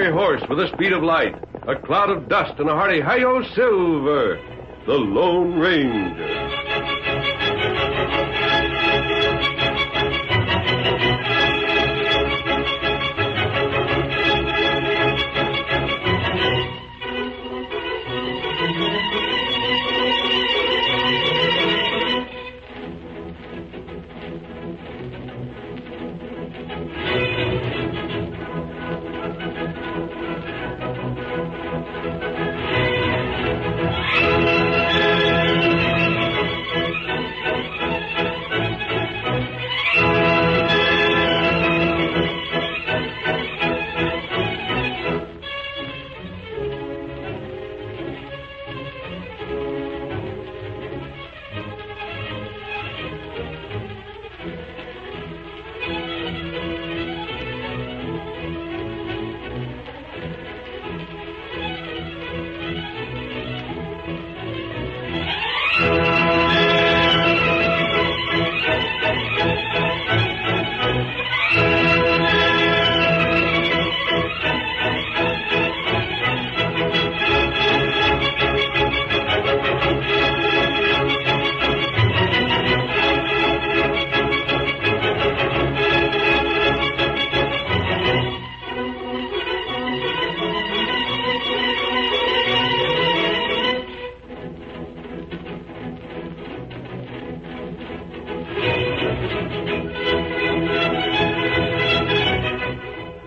gray horse with the speed of light, a cloud of dust, and a hearty hi-yo silver, the Lone Ranger.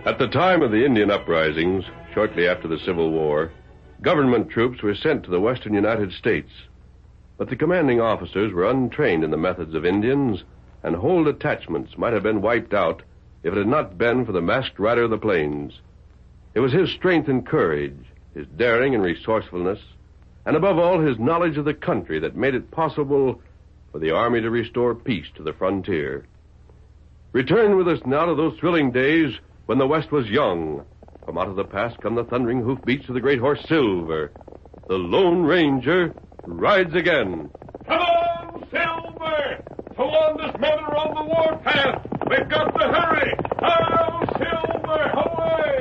At the time of the Indian uprisings, shortly after the Civil War, government troops were sent to the western United States. But the commanding officers were untrained in the methods of Indians, and whole detachments might have been wiped out if it had not been for the masked rider of the plains. It was his strength and courage, his daring and resourcefulness, and above all, his knowledge of the country that made it possible for the Army to restore peace to the frontier. Return with us now to those thrilling days when the West was young. From out of the past come the thundering hoofbeats of the great horse Silver. The Lone Ranger rides again. Come on, Silver! Tawanda's men are on the warpath. We've got to hurry. Oh, Silver, away!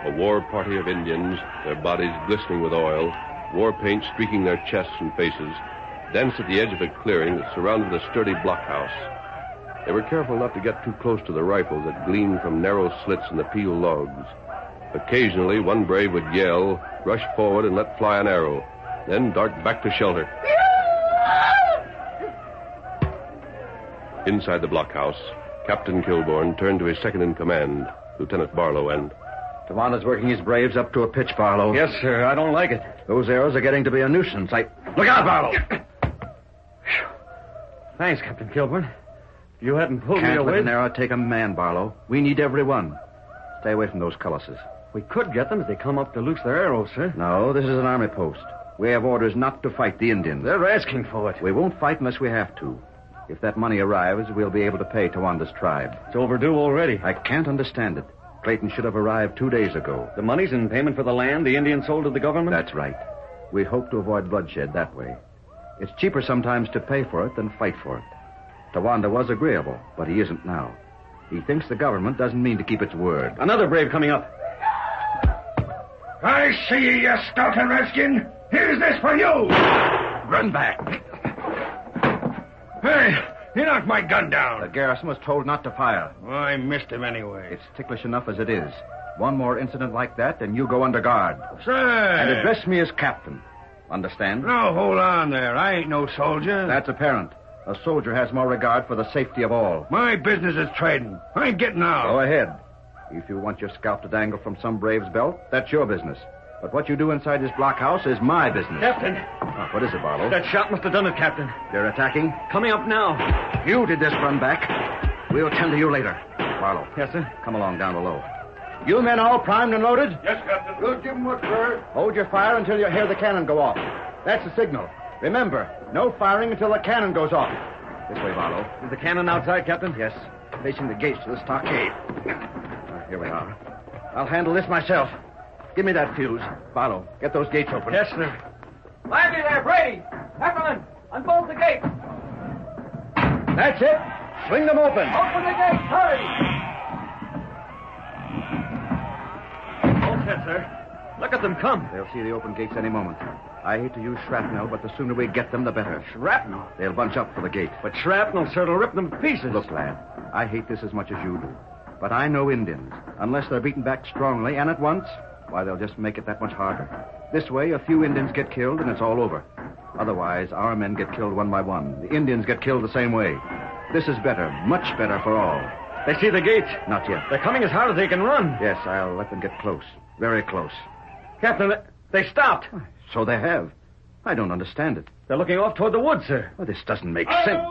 A war party of Indians, their bodies glistening with oil, war paint streaking their chests and faces, danced at the edge of a clearing that surrounded a sturdy blockhouse. They were careful not to get too close to the rifles that gleamed from narrow slits in the peel logs. Occasionally, one brave would yell, rush forward, and let fly an arrow, then dart back to shelter. Inside the blockhouse, Captain Kilbourne turned to his second-in-command, Lieutenant Barlow, and... Tawanda's working his braves up to a pitch, Barlow. Yes, sir. I don't like it. Those arrows are getting to be a nuisance. Look out, Barlow! Thanks, Captain Kilburn. If you hadn't pulled me Can't away... let an arrow take a man, Barlow. We need every one. Stay away from those cullises. We could get them if they come up to loose their arrows, sir. No, this is an army post. We have orders not to fight the Indians. They're asking for it. We won't fight unless we have to. If that money arrives, we'll be able to pay Tawanda's tribe. It's overdue already. I can't understand it. Clayton should have arrived 2 days ago. The money's in payment for the land the Indians sold to the government? That's right. We hope to avoid bloodshed that way. It's cheaper sometimes to pay for it than fight for it. Tawanda was agreeable, but he isn't now. He thinks the government doesn't mean to keep its word. Another brave coming up. I see you, skulking redskin. Here's this for you. Run back. Hey, he knocked my gun down. The garrison was told not to fire. Well, I missed him anyway. It's ticklish enough as it is. One more incident like that, and you go under guard. Sir. And address me as captain. Understand? No, hold on there. I ain't no soldier. That's apparent. A soldier has more regard for the safety of all. My business is trading. I ain't getting out. Go ahead. If you want your scalp to dangle from some brave's belt, that's your business. But what you do inside this blockhouse is my business. Captain. What is it, Barlow? That shot must have done it, Captain. They're attacking? Coming up now. You did this run back. We'll tend to you later. Barlow. Yes, sir. Come along down below. You men all primed and loaded? Yes, Captain. We'll give him what's hurt. Hold your fire until you hear the cannon go off. That's the signal. Remember, no firing until the cannon goes off. This way, Barlow. Is the cannon outside, Captain? Yes, facing the gates to the stockade. Here we are. I'll handle this myself. Give me that fuse. Barlow, get those gates open. Yes, sir. Lively there, Brady. Pepperman, unbolt the gate. That's it. Swing them open. Open the gate, hurry. All set, sir. Look at them come. They'll see the open gates any moment. I hate to use shrapnel, but the sooner we get them, the better. Shrapnel? They'll bunch up for the gate. But shrapnel, sir, will rip them to pieces. Look, lad, I hate this as much as you do. But I know Indians. Unless they're beaten back strongly and at once, why, they'll just make it that much harder. This way, a few Indians get killed and it's all over. Otherwise, our men get killed one by one. The Indians get killed the same way. This is better, much better for all. They see the gates. Not yet. They're coming as hard as they can run. Yes, I'll let them get close. Very close. Captain, they stopped. So they have. I don't understand it. They're looking off toward the woods, sir. Well, this doesn't make sense.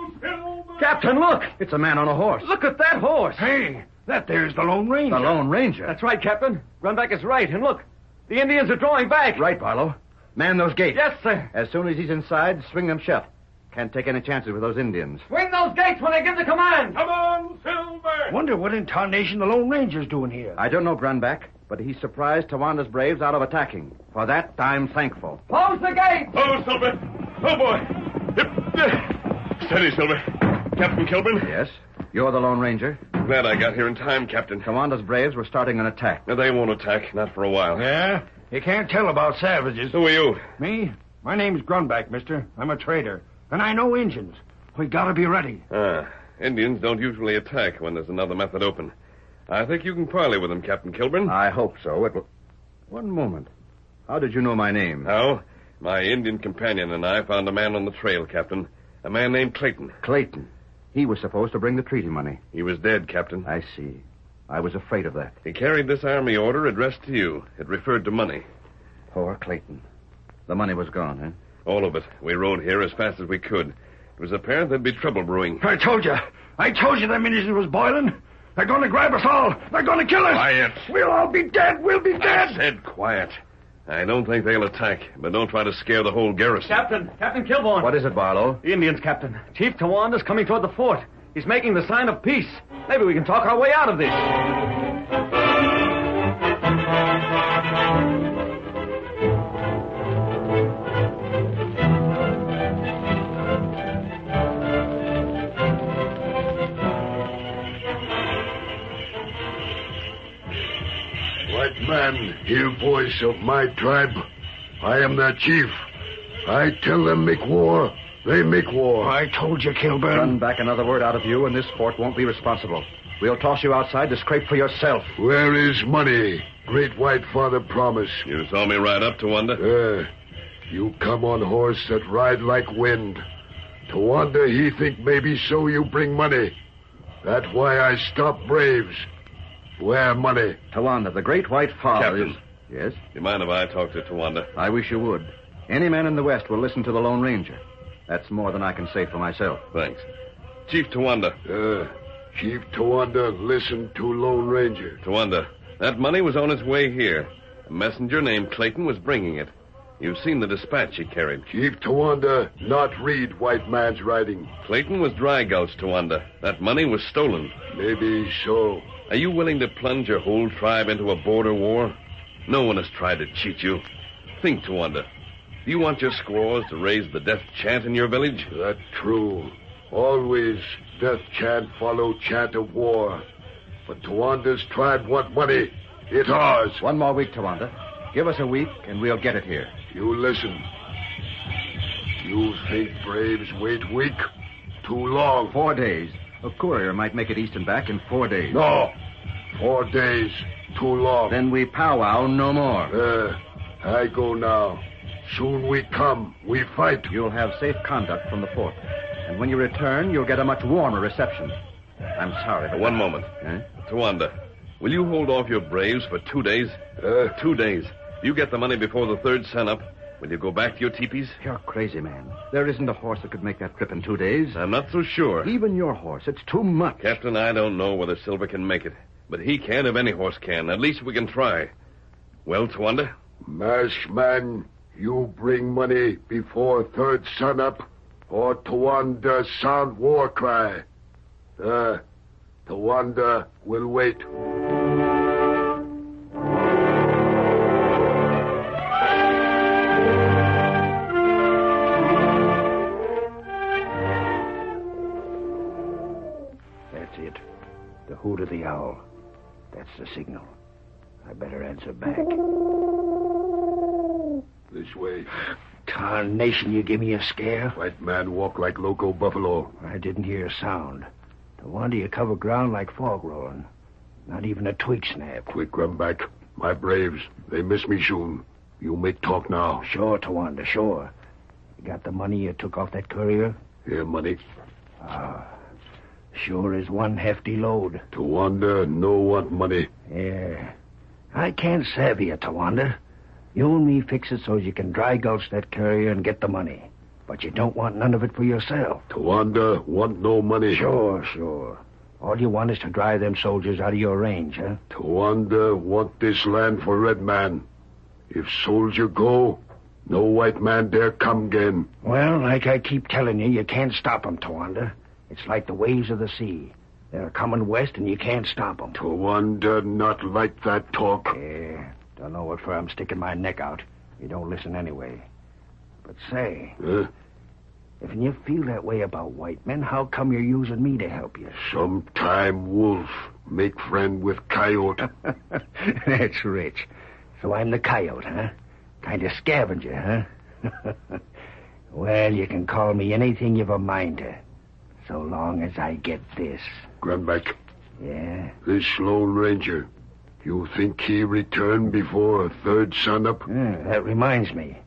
Captain, look. It's a man on a horse. Look at that horse. Hey, that there's the Lone Ranger. The Lone Ranger. That's right, Captain. Run back is right, and look. The Indians are drawing back. Right, Barlow. Man those gates. Yes, sir. As soon as he's inside, swing them shut. Can't take any chances with those Indians. Swing those gates when they give the command. Come on, Silver! Wonder what in tarnation the Lone Ranger's doing here. I don't know, Brunback, but he surprised Tawanda's braves out of attacking. For that, I'm thankful. Close the gates. Oh, Silver. Oh, boy. Steady, Silver. Captain Kilburn? Yes? You're the Lone Ranger? Glad I got here in time, Captain. Tawanda's braves were starting an attack. Now, they won't attack, not for a while. Yeah? You can't tell about savages. Who are you? Me? My name's Grunback, mister. I'm a trader. And I know Injuns. We gotta be ready. Indians don't usually attack when there's another method open. I think you can parley with them, Captain Kilburn. I hope so. It will... One moment. How did you know my name? How? My Indian companion and I found a man on the trail, Captain. A man named Clayton. Clayton. He was supposed to bring the treaty money. He was dead, Captain. I see. I was afraid of that. He carried this army order addressed to you. It referred to money. Poor Clayton. The money was gone, eh? All of it. We rode here as fast as we could. It was apparent there'd be trouble brewing. I told you them Indians was boiling. They're gonna grab us all. They're gonna kill us. Quiet. We'll all be dead. We'll be dead. I said quiet. I don't think they'll attack, but don't try to scare the whole garrison. Captain Kilburn. What is it, Barlow? The Indians, Captain. Chief Tawanda's coming toward the fort. He's making the sign of peace. Maybe we can talk our way out of this. White man, hear voice of my tribe. I am their chief. I tell them make war, they make war. I told you, Kilburn. Run back another word out of you, and this fort won't be responsible. We'll toss you outside to scrape for yourself. Where is money? Great White Father promise. You saw me ride up, Towanda? You come on horse that ride like wind. Towanda, he think maybe so you bring money. That's why I stop braves. Where money? Tawanda, the Great White Father Captain. is... Yes? Do you mind if I talk to Towanda? I wish you would. Any man in the West will listen to the Lone Ranger. That's more than I can say for myself. Thanks. Chief Towanda. Chief Towanda, listen to Lone Ranger. Towanda, that money was on its way here. A messenger named Clayton was bringing it. You've seen the dispatch he carried. Chief Towanda, not read white man's writing. Clayton was dry gulch, Towanda. That money was stolen. Maybe so. Are you willing to plunge your whole tribe into a border war? No one has tried to cheat you. Think, Towanda. Do you want your squaws to raise the death chant in your village? That's true. Always death chant follow chant of war. But Tawanda's tribe want money. It's ours. One more week, Tawanda. Give us a week, and we'll get it here. You listen. You think braves wait week? Too long. 4 days. A courier might make it east and back in 4 days. No. 4 days. Too long. Then we powwow no more. I go now. Soon we come. We fight. You'll have safe conduct from the fort. And when you return, you'll get a much warmer reception. I'm sorry, but... One moment. Towanda, will you hold off your braves for 2 days? 2 days. You get the money before the third sunup. Will you go back to your teepees? You're crazy, man. There isn't a horse that could make that trip in 2 days. I'm not so sure. Even your horse. It's too much. Captain, I don't know whether Silver can make it. But he can if any horse can. At least we can try. Well, Towanda? Mash man, you bring money before third sunup, or Towanda sound war cry. Towanda will wait. The hoot of the owl. That's the signal. I better answer back. This way. Tarnation, you give me a scare. White man walk like loco buffalo. I didn't hear a sound. Tawanda, you cover ground like fog rolling. Not even a twig snap. Quick, Grumback. My braves, they miss me soon. You make talk now. Sure, Tawanda, sure. You got the money you took off that courier? Here, money. Sure is one hefty load. Tawanda, no want money. Yeah. I can't savvy you, Tawanda. You and me fix it so you can dry gulch that courier and get the money. But you don't want none of it for yourself. Tawanda want no money. Sure. All you want is to drive them soldiers out of your range, huh? Tawanda want this land for red man. If soldier go, no white man dare come again. Well, like I keep telling you, you can't stop 'em, Tawanda. It's like the waves of the sea. They're coming west and you can't stop 'em. Tawanda not like that talk. Yeah, don't know what for I'm sticking my neck out. You don't listen anyway. But say, if you feel that way about white men, how come you're using me to help you? Sometime wolf make friend with coyote. That's rich. So I'm the coyote, huh? Kind of scavenger, huh? Well, you can call me anything you've a mind to. So long as I get this. Grumback. Yeah? This Lone Ranger, you think he return before third sunup? That reminds me.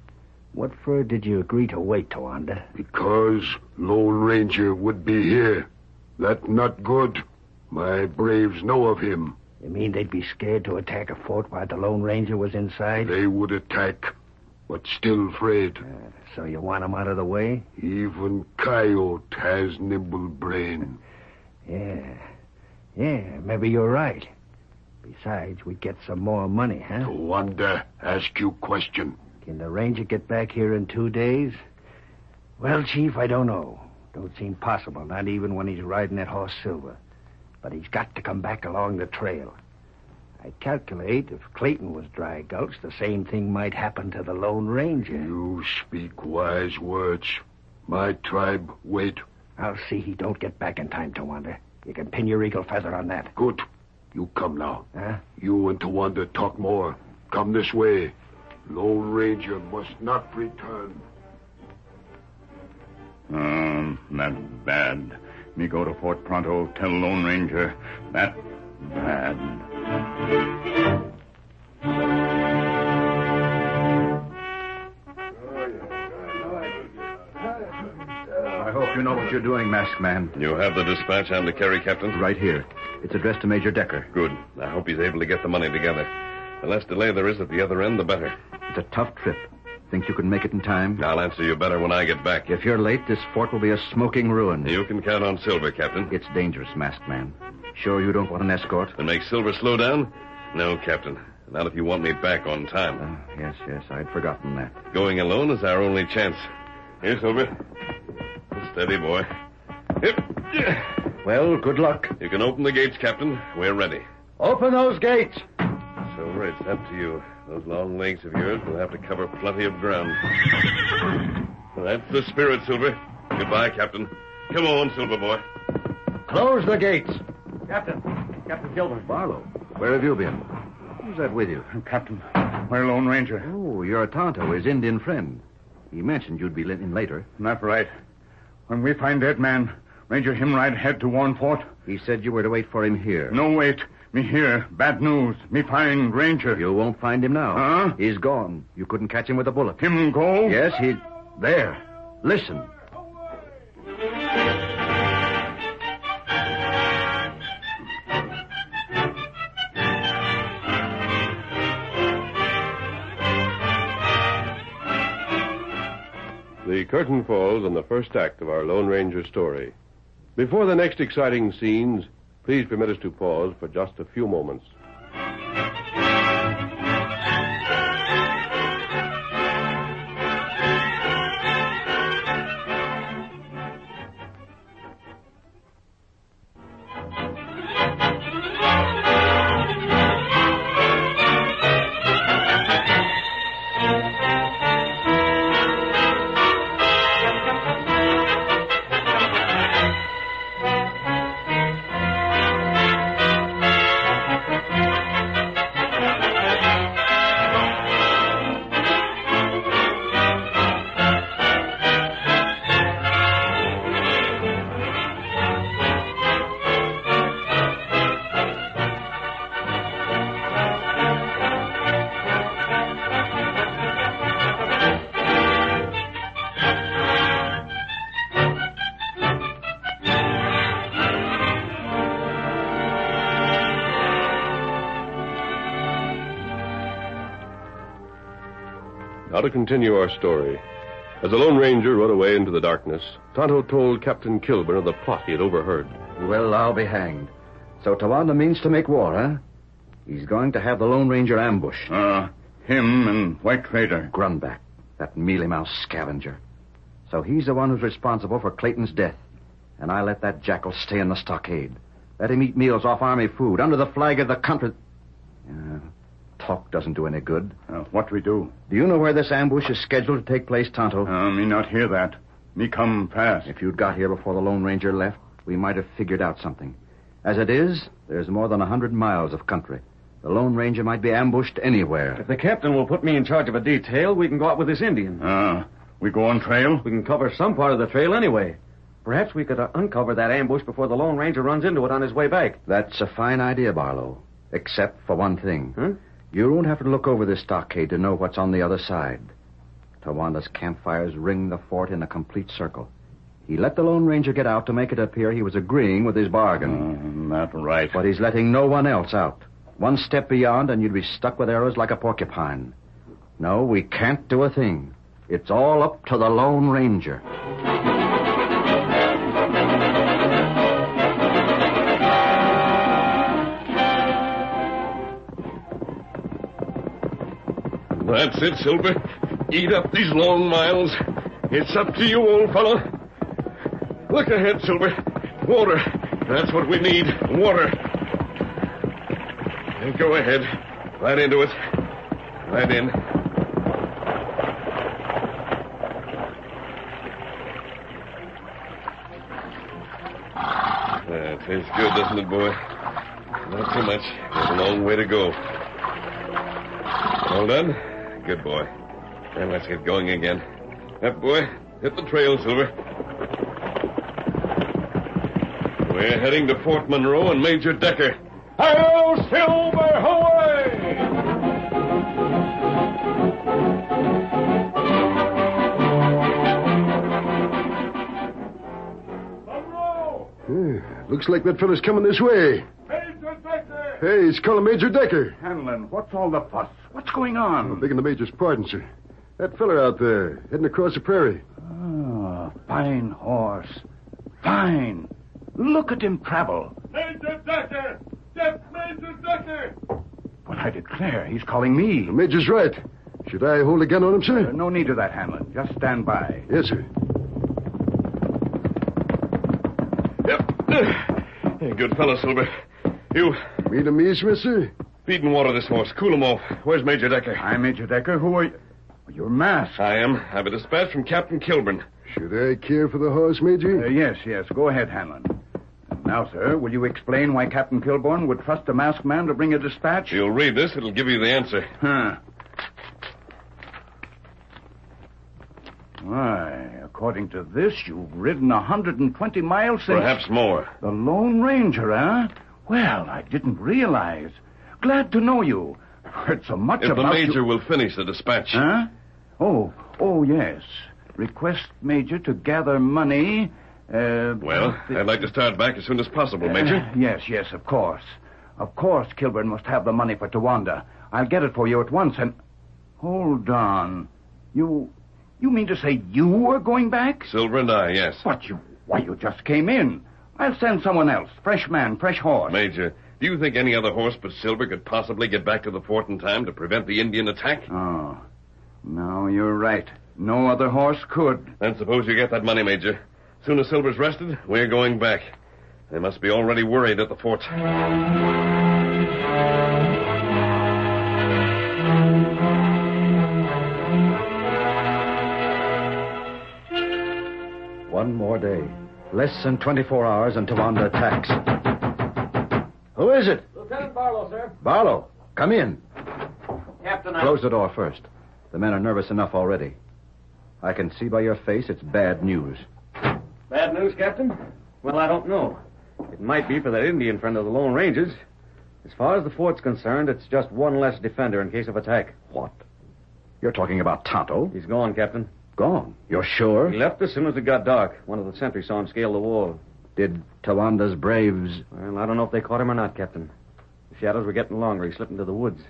What for did you agree to wait, Tawanda? Because Lone Ranger would be here. That not good. My braves know of him. You mean they'd be scared to attack a fort while the Lone Ranger was inside? They would attack, but still afraid. So you want 'em out of the way? Even coyote has nimble brain. Yeah, maybe you're right. Besides, we get some more money, huh? Tawanda ask you question. Can the Ranger get back here in 2 days? Well, Chief, I don't know. Don't seem possible, not even when he's riding that horse Silver. But he's got to come back along the trail. I calculate if Clayton was dry gulched, the same thing might happen to the Lone Ranger. You speak wise words. My tribe wait. I'll see he don't get back in time, Tawanda. You can pin your eagle feather on that. Good. You come now. Huh? You and Tawanda talk more. Come this way. Lone Ranger must not return. That bad. Me go to Fort Pronto, tell Lone Ranger. That bad. I hope you know what you're doing, masked man. You have the dispatch I'm to carry, Captain? Right here. It's addressed to Major Decker. Good. I hope he's able to get the money together. The less delay there is at the other end, the better. It's a tough trip. Think you can make it in time? I'll answer you better when I get back. If you're late, this fort will be a smoking ruin. You can count on Silver, Captain. It's dangerous, masked man. Sure you don't want an escort? And make Silver slow down? No, Captain. Not if you want me back on time. Yes, I'd forgotten that. Going alone is our only chance. Here, Silver. Steady, boy. Yep. Well, good luck. You can open the gates, Captain. We're ready. Open those gates. Silver, it's up to you. Those long legs of yours will have to cover plenty of ground. That's the spirit, Silver. Goodbye, Captain. Come on, Silver boy. Close the gates. Captain Gilbert. Barlow, where have you been? Who's that with you? Captain, we're Lone Ranger. Oh, you're Tonto, his Indian friend. He mentioned you'd be in later. That's right. When we find that man, Ranger him ride head to Warren Fort. He said you were to wait for him here. No, wait. Me here. Bad news. Me find Ranger. You won't find him now. Huh? He's gone. You couldn't catch him with a bullet. Him go? Yes, he... There. Listen. The curtain falls on the first act of our Lone Ranger story. Before the next exciting scenes, please permit us to pause for just a few moments. Now to continue our story. As the Lone Ranger rode away into the darkness, Tonto told Captain Kilburn of the plot he had overheard. Well, I'll be hanged. So Tawanda means to make war, huh? He's going to have the Lone Ranger ambushed. Him and White Trader. Grunback, that mealy-mouthed scavenger. So he's the one who's responsible for Clayton's death. And I let that jackal stay in the stockade. Let him eat meals off Army food, under the flag of the country. Talk doesn't do any good. What do we do? Do you know where this ambush is scheduled to take place, Tonto? Me not hear that. Me come fast. If you'd got here before the Lone Ranger left, we might have figured out something. As it is, there's more than 100 miles of country. The Lone Ranger might be ambushed anywhere. If the captain will put me in charge of a detail, we can go out with this Indian. We go on trail? We can cover some part of the trail anyway. Perhaps we could uncover that ambush before the Lone Ranger runs into it on his way back. That's a fine idea, Barlow. Except for one thing. Huh? You don't have to look over this stockade to know what's on the other side. Tawanda's campfires ring the fort in a complete circle. He let the Lone Ranger get out to make it appear he was agreeing with his bargain. Not right. But he's letting no one else out. One step beyond, and you'd be stuck with arrows like a porcupine. No, we can't do a thing. It's all up to the Lone Ranger. That's it, Silver. Eat up these long miles. It's up to you, old fellow. Look ahead, Silver. Water. That's what we need. Water. Go ahead. Right into it. Right in. That tastes good, doesn't it, boy? Not too much. There's a long way to go. All done? Good boy. Then let's get going again. Up, boy. Hit the trail, Silver. We're heading to Fort Monroe and Major Decker. Hail, Silver, away! Monroe! Looks like that fella's coming this way. Major Decker! Hey, he's calling Major Decker. Hanlon, what's all the fuss? What's going on? Begging the Major's pardon, sir. That fella out there, heading across the prairie. Fine horse. Fine. Look at him travel. Major Decker! Get Major Decker! But I declare, he's calling me. The Major's right. Should I hold a gun on him, sir? No need of that, Hanlon. Just stand by. Yes, sir. Yep. Hey, good fellow, Silver. You. Me to me, Smith, sir? Feed and water this horse. Cool him off. Where's Major Decker? I'm Major Decker. Who are you? You're masked. I am. I have a dispatch from Captain Kilburn. Should I care for the horse, Major? Yes. Go ahead, Hanlon. Now, sir, will you explain why Captain Kilburn would trust a masked man to bring a dispatch? You'll read this. It'll give you the answer. Why, according to this, you've ridden 120 miles since... Perhaps more. The Lone Ranger, huh? Well, I didn't realize. Glad to know you. I've heard so much if about the Major you. will finish the dispatch. Huh? Oh, yes. Request Major to gather money... Well, I'd like to start back as soon as possible, Major. Yes, of course. Of course, Kilburn must have the money for Tawanda. I'll get it for you at once, and... Hold on. You mean to say you are going back? Silver and I, yes. But you just came in. I'll send someone else. Fresh man, fresh horse. Major, do you think any other horse but Silver could possibly get back to the fort in time to prevent the Indian attack? Oh. No, you're right. No other horse could. Then suppose you get that money, Major. As soon as Silver's rested, we're going back. They must be already worried at the fort. One more day. Less than 24 hours and Tawanda attacks. Who is it? Lieutenant Barlow, sir. Barlow, come in. Captain, Close the door first. The men are nervous enough already. I can see by your face it's bad news. Bad news, Captain? Well, I don't know. It might be for that Indian friend of the Lone Rangers. As far as the fort's concerned, it's just one less defender in case of attack. What? You're talking about Tonto? He's gone, Captain. Gone? You're sure? He left as soon as it got dark. One of the sentries saw him scale the wall. Did Tawanda's braves... Well, I don't know if they caught him or not, Captain. The shadows were getting longer. He slipped into the woods.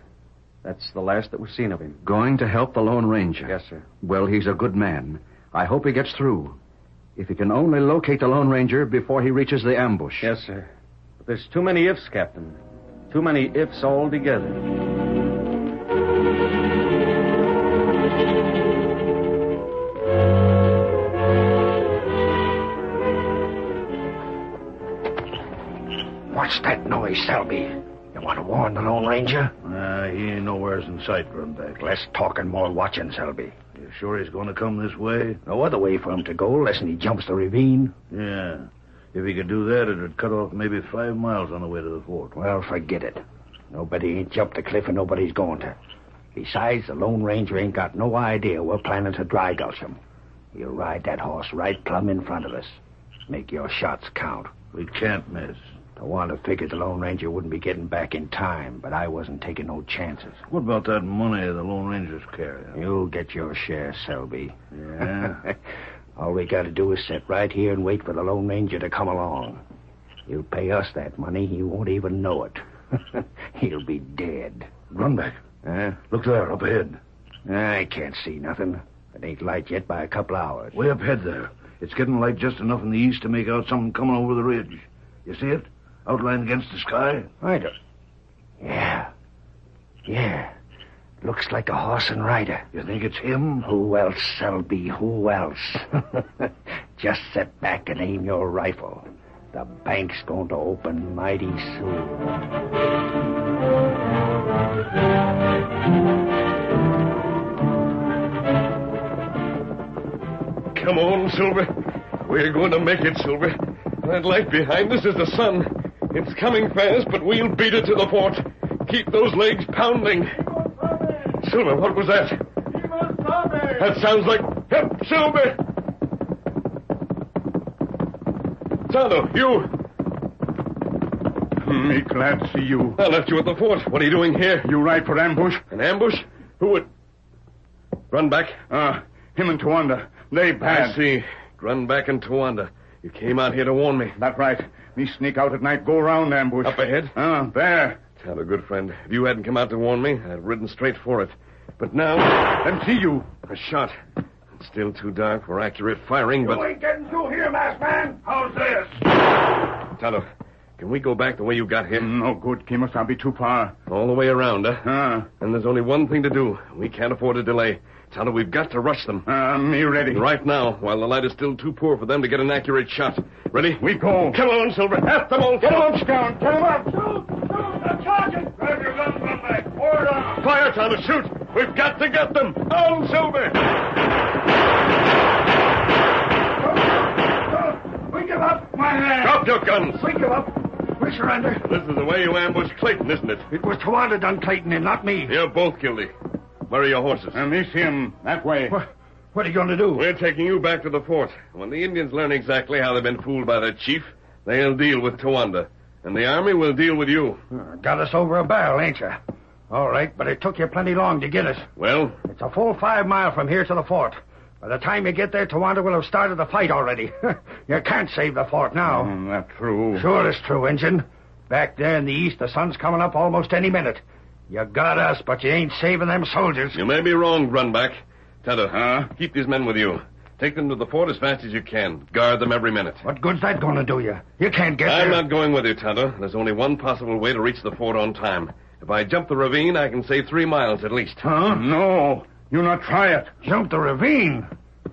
That's the last that was seen of him. Going to help the Lone Ranger? Yes, sir. Well, he's a good man. I hope he gets through. If he can only locate the Lone Ranger before he reaches the ambush. Yes, sir. But there's too many ifs, Captain. Too many ifs altogether. What's that noise, Selby? You want to warn the Lone Ranger? He ain't nowheres in sight, Runback. Less talking, more watching, Selby. You sure he's going to come this way? No other way for him to go, unless he jumps the ravine. Yeah. If he could do that, it'd cut off maybe 5 miles on the way to the fort. Well, forget it. Nobody ain't jumped the cliff and nobody's going to. Besides, the Lone Ranger ain't got no idea we're planning to dry gulch him. He'll ride that horse right plumb in front of us. Make your shots count. We can't miss. Tawanda figured the Lone Ranger wouldn't be getting back in time, but I wasn't taking no chances. What about that money the Lone Ranger's carrying? You'll get your share, Selby. Yeah? All we got to do is sit right here and wait for the Lone Ranger to come along. He'll pay us that money. He won't even know it. He'll be dead. Runback. Look there, up ahead. I can't see nothing. It ain't light yet by a couple hours. Way up ahead there. It's getting light just enough in the east to make out something coming over the ridge. You see it? Outlined against the sky? I do. Yeah. Looks like a horse and rider. You think it's him? Who else, Selby? Who else? Just sit back and aim your rifle. The bank's going to open mighty soon. Come on, Silver. We're going to make it, Silver. That light behind us is the sun. It's coming fast, but we'll beat it to the fort. Keep those legs pounding. Silver, what was that? That sounds like... Help, Silver! Tonto, you... Me glad to see you. I left you at the fort. What are you doing here? You ride for ambush? An ambush? Who would... Run back? Him and Tawanda. They bad. I see. Run back and Tawanda. You came out here to warn me. That's right. Me sneak out at night, go around ambush. Up ahead? There. Tonto, good friend. If you hadn't come out to warn me, I'd have ridden straight for it. But now... Then see you. A shot. It's still too dark for accurate firing, but... You ain't getting through here, masked man. How's this? Tonto, can we go back the way you got here? No good, Kemosabe. Too far. All the way around, huh? And there's only one thing to do. We can't afford a delay. Tonto, we've got to rush them. Me ready. Right now, while the light is still too poor for them to get an accurate shot. Ready? We go. Come on, Silver. At them all. Get on, Scout. Get him up. Shoot! They're charging! Grab your guns, Runback. Forward on! Fire, Tonto. Shoot. We've got to get them. On, Silver. We give up, my man. Drop your guns. We give up. We surrender. This is the way you ambush Clayton, isn't it? It was Tawanda done Clayton and not me. You're both guilty. Where are your horses? Me see him. That way. What are you going to do? We're taking you back to the fort. When the Indians learn exactly how they've been fooled by their chief, they'll deal with Tawanda. And the army will deal with you. Got us over a barrel, ain't you? All right, but it took you plenty long to get us. Well? It's a full 5 mile from here to the fort. By the time you get there, Tawanda will have started the fight already. You can't save the fort now. That's true. Sure it's true, Injun. Back there in the east, the sun's coming up almost any minute. You got us, but you ain't saving them soldiers. You may be wrong, Runback. Tonto, keep these men with you. Take them to the fort as fast as you can. Guard them every minute. What good's that going to do you? You can't get I'm there. not going with you, Tonto. There's only one possible way to reach the fort on time. If I jump the ravine, I can save 3 miles at least. Huh? No. You not try it. Jump the ravine?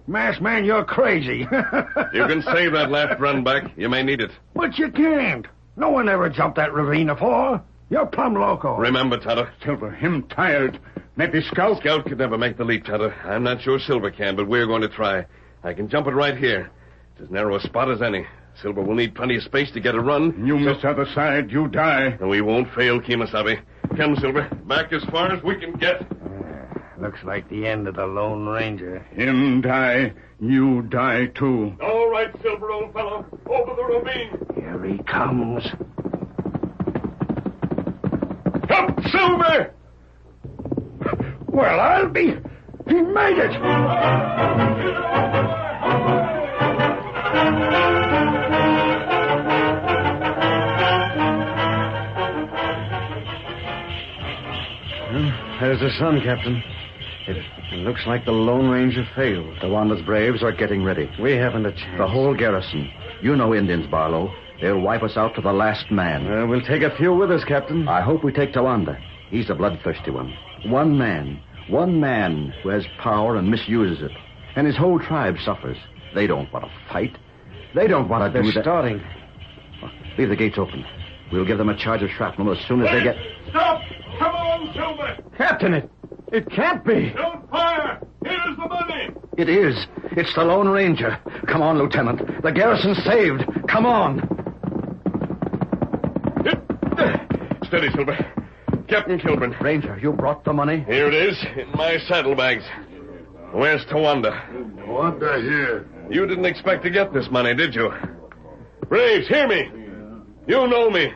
Masked man, you're crazy. You can save that last Runback. You may need it. But you can't. No one ever jumped that ravine before. You're plumb loco. Remember, Tonto. Silver, him tired. Maybe Scout. Scout could never make the leap, Tonto. I'm not sure Silver can, but we're going to try. I can jump it right here. It's as narrow a spot as any. Silver will need plenty of space to get a run. You miss other side, you die. And we won't fail, Kemosabe. Come, Silver. Back as far as we can get. Looks like the end of the Lone Ranger. Him die. You die, too. All right, Silver, old fellow. Over the ravine. Here he comes. Up, Silver! Well, I'll be... He made it! There's the sun, Captain. It looks like the Lone Ranger failed. Towanda's braves are getting ready. We haven't a chance. The whole garrison. You know Indians, Barlow. They'll wipe us out to the last man. We'll take a few with us, Captain. I hope we take Towanda. He's a bloodthirsty one. One man who has power and misuses it. And his whole tribe suffers. They don't want to fight. They don't want to do that. They're starting. Leave the gates open. We'll give them a charge of shrapnel as soon as they get... Stop! Come on, Silver! Captain, it can't be. Don't fire! Here's the money! It is. It's the Lone Ranger. Come on, Lieutenant. The garrison's saved. Come on. Steady, Silver. Captain Kilburn. Ranger, you brought the money? Here it is, in my saddlebags. Where's Towanda? Towanda here. You didn't expect to get this money, did you? Braves, hear me. You know me.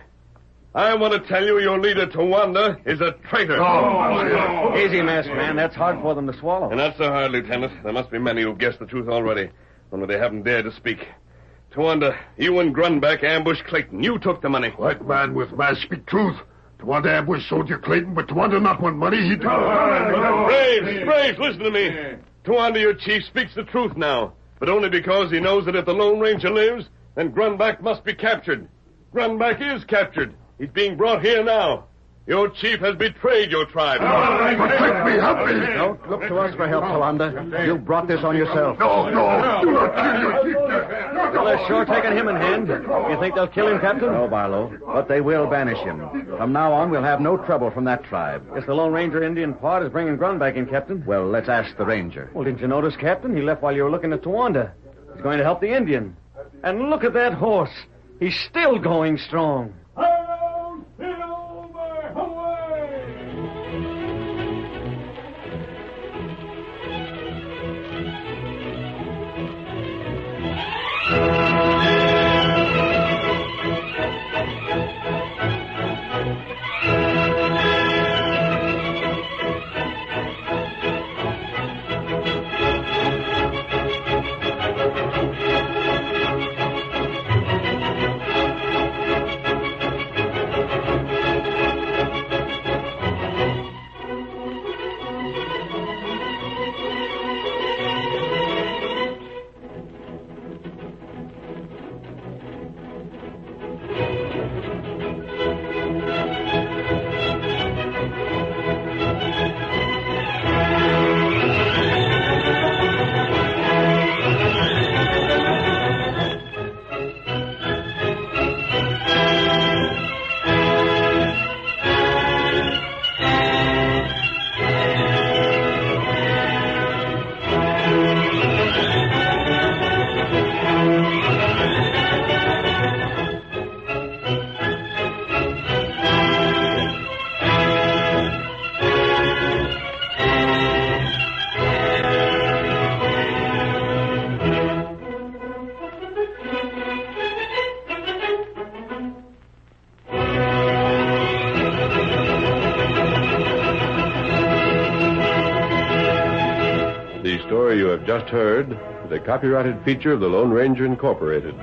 I want to tell you your leader, Towanda, is a traitor. Easy, masked man. That's hard for them to swallow. And not so hard, Lieutenant. There must be many who've guessed the truth already, only they haven't dared to speak. Towanda, you and Grunback ambushed Clayton. You took the money. White man with mask speak truth. Towanda ambushed soldier Clayton, but Towanda not want money. He... Braves, listen to me. Towanda, your chief, speaks the truth now, but only because he knows that if the Lone Ranger lives, then Grunback must be captured. Grunback is captured. He's being brought here now. Your chief has betrayed your tribe. Protect me, help me. Don't look to us for help, Towanda. You brought this on yourself. No. Do not kill your chief. Well, they're sure taking him in hand. You think they'll kill him, Captain? No, Barlow, but they will banish him. From now on, we'll have no trouble from that tribe. Guess the Lone Ranger Indian part is bringing Grunback in, Captain. Well, let's ask the ranger. Well, didn't you notice, Captain? He left while you were looking at Towanda. He's going to help the Indian. And look at that horse. He's still going strong. Harold Silver, away! The story you have just heard is a copyrighted feature of the Lone Ranger Incorporated.